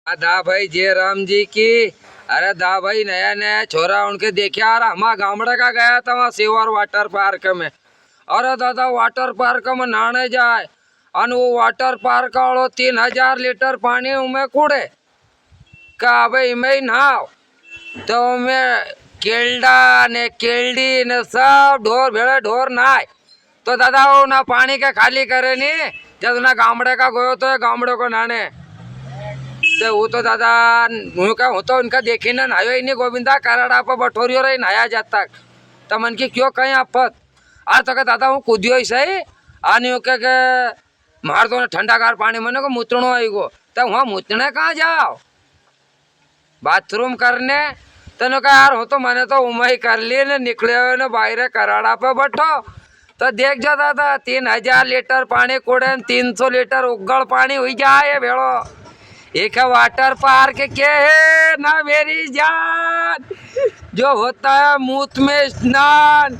दा भाई जय राम जी की। अरे दा भाई नया नया छोरा उनके देखे यार हमारा गामड़े का गया था वहाँ सेवर वाटर पार्क में। अरे दादा वाटर पार्क में नहाने जाए और वो वाटर पार्क वालों 3000 लीटर पानी उमें कूड़े का भाई मैं नहाओ तो मैं केल्डा ने केल्डी ने सब ढोर भेड़े ढोर नहाए तो दादा वो ना पानी के खाली करे नहीं जब ना गामड़े का गयो तो गामड़े को नहाने तो वो तो दादा हूँ तो उनका देखी ना नहायो ही नहीं गोविंदा कराड़ा पर बठोरियो रही नहाया जाता तो मन की क्यों कहीं आपत आ तो दादा हूँ कूदियो ही सही आनी के मार दो ठंडागार पानी मैंने को मूतणो आई गो तो वहाँ मूतने कहाँ जाओ बाथरूम करने तेने कहा यार हो तो मैंने तो उमा ही कर ली ने निकले हुए ने बाहर कराड़ा पे बैठो तो देख जाता था 3000 लीटर पानी कूड़े 300 लीटर उगल पानी हुई जाए भेड़ो एक वाटर पार्क के है ना मेरी जान जो होता है मूत में स्नान